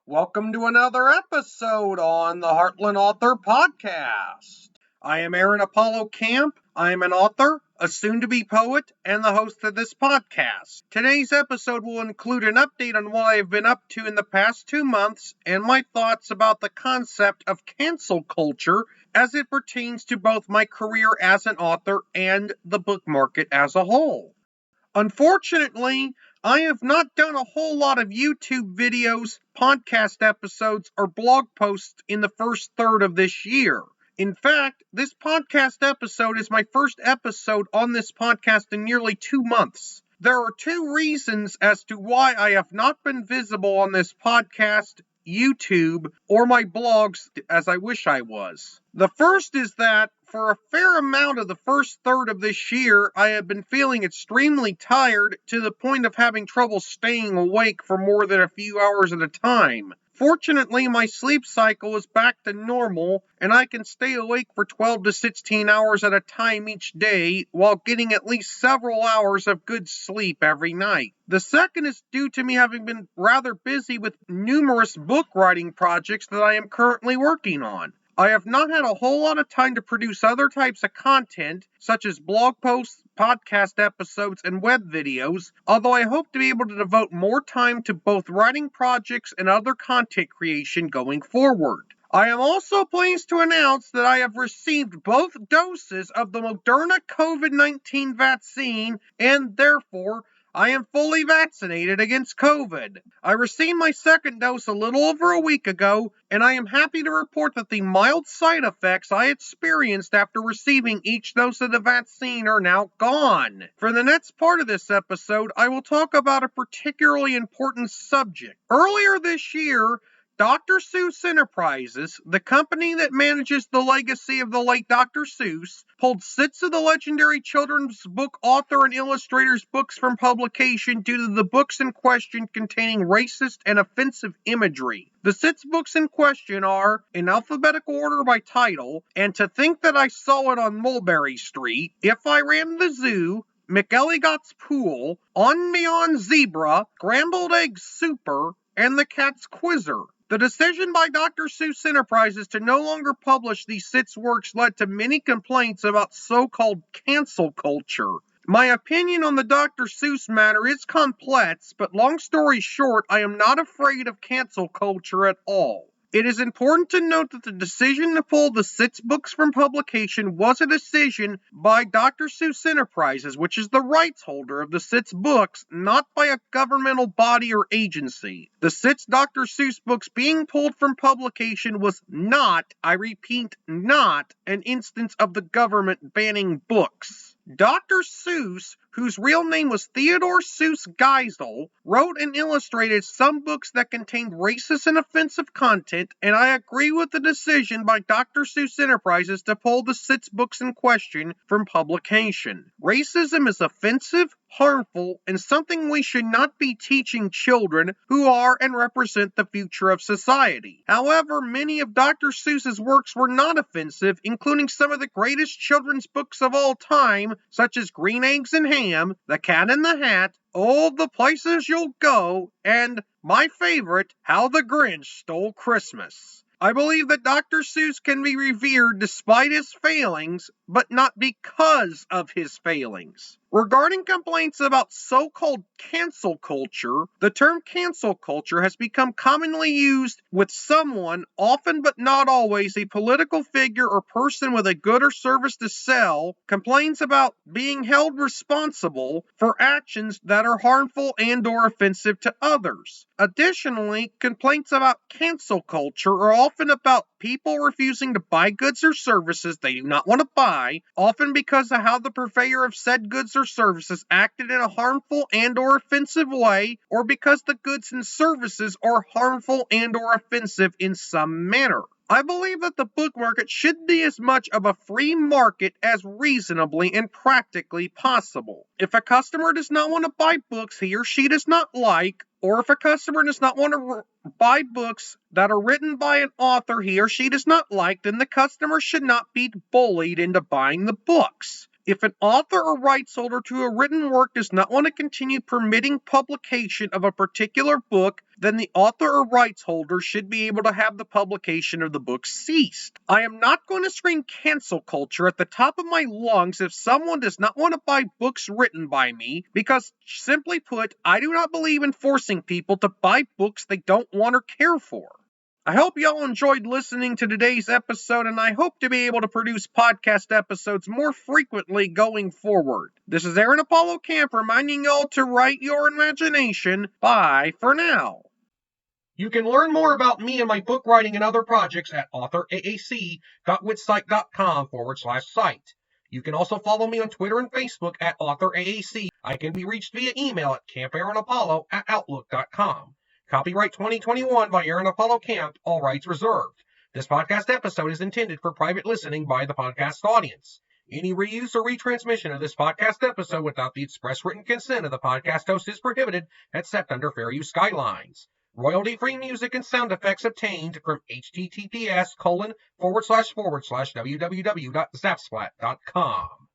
Welcome to another episode on the Heartland Author Podcast. I am Aaron Apollo Camp. I am an author, a soon-to-be poet, and the host of this podcast. Today's episode will include an update on what I have been up to in the past 2 months and my thoughts about the concept of cancel culture as it pertains to both my career as an author and the book market as a whole. Unfortunately, I have not done a whole lot of YouTube videos, podcast episodes, or blog posts in the first third of this year. In fact, this podcast episode is my first episode on this podcast in nearly 2 months. There are 2 reasons as to why I have not been visible on this podcast, YouTube, or my blogs as I wish I was. The first is that for a fair amount of the first third of this year, I have been feeling extremely tired to the point of having trouble staying awake for more than a few hours at a time. Fortunately, my sleep cycle is back to normal, and I can stay awake for 12 to 16 hours at a time each day, while getting at least several hours of good sleep every night. The second is due to me having been rather busy with numerous book writing projects that I am currently working on. I have not had a whole lot of time to produce other types of content, such as blog posts, podcast episodes, and web videos, although I hope to be able to devote more time to both writing projects and other content creation going forward. I am also pleased to announce that I have received both doses of the Moderna COVID-19 vaccine, and therefore, I am fully vaccinated against COVID. I received my second dose a little over a week ago, and I am happy to report that the mild side effects I experienced after receiving each dose of the vaccine are now gone. For the next part of this episode, I will talk about a particularly important subject. Earlier this year, Dr. Seuss Enterprises, the company that manages the legacy of the late Dr. Seuss, pulled 6 of the legendary children's book author and illustrator's books from publication due to the books in question containing racist and offensive imagery. The 6 books in question are, in alphabetical order by title, And to Think That I Saw It on Mulberry Street, If I Ran the Zoo, McElligot's Pool, On Beyond Zebra, Scrambled Egg Super, and The Cat's Quizzer. The decision by Dr. Seuss Enterprises to no longer publish these 6 works led to many complaints about so-called cancel culture. My opinion on the Dr. Seuss matter is complex, but long story short, I am not afraid of cancel culture at all. It is important to note that the decision to pull the 6 books from publication was a decision by Dr. Seuss Enterprises, which is the rights holder of the 6 books, not by a governmental body or agency. The 6 Dr. Seuss books being pulled from publication was not, I repeat, not an instance of the government banning books. Dr. Seuss, whose real name was Theodore Seuss Geisel, wrote and illustrated some books that contained racist and offensive content, and I agree with the decision by Dr. Seuss Enterprises to pull the 6 books in question from publication. Racism is offensive, harmful, and something we should not be teaching children who are and represent the future of society. However, many of Dr. Seuss's works were not offensive, including some of the greatest children's books of all time, such as Green Eggs and Ham, The Cat in the Hat, All the Places You'll Go, and my favorite, How the Grinch Stole Christmas. I believe that Dr. Seuss can be revered despite his failings, but not because of his failings. Regarding complaints about so-called cancel culture, the term cancel culture has become commonly used with someone, often but not always a political figure or person with a good or service to sell, complains about being held responsible for actions that are harmful and or offensive to others. Additionally, complaints about cancel culture are often about people refusing to buy goods or services they do not want to buy, often because of how the purveyor of said goods or services acted in a harmful and or offensive way, or because the goods and services are harmful and or offensive in some manner. I believe that the book market should be as much of a free market as reasonably and practically possible. If a customer does not want to buy books he or she does not like, or if a customer does not want to buy books that are written by an author he or she does not like, then the customer should not be bullied into buying the books. If an author or rights holder to a written work does not want to continue permitting publication of a particular book, then the author or rights holder should be able to have the publication of the book ceased. I am not going to scream cancel culture at the top of my lungs if someone does not want to buy books written by me, because, simply put, I do not believe in forcing people to buy books they don't want or care for. I hope y'all enjoyed listening to today's episode, and I hope to be able to produce podcast episodes more frequently going forward. This is Aaron Apollo Camp reminding y'all to write your imagination. Bye for now. You can learn more about me and my book writing and other projects at authoraac.wixsite.com/site. You can also follow me on Twitter and Facebook at authoraac. I can be reached via email at campaaronapollo@outlook.com. Copyright 2021 by Aaron Apollo Camp, all rights reserved. This podcast episode is intended for private listening by the podcast audience. Any reuse or retransmission of this podcast episode without the express written consent of the podcast host is prohibited, except under fair use guidelines. Royalty-free music and sound effects obtained from https://www.zapsplat.com.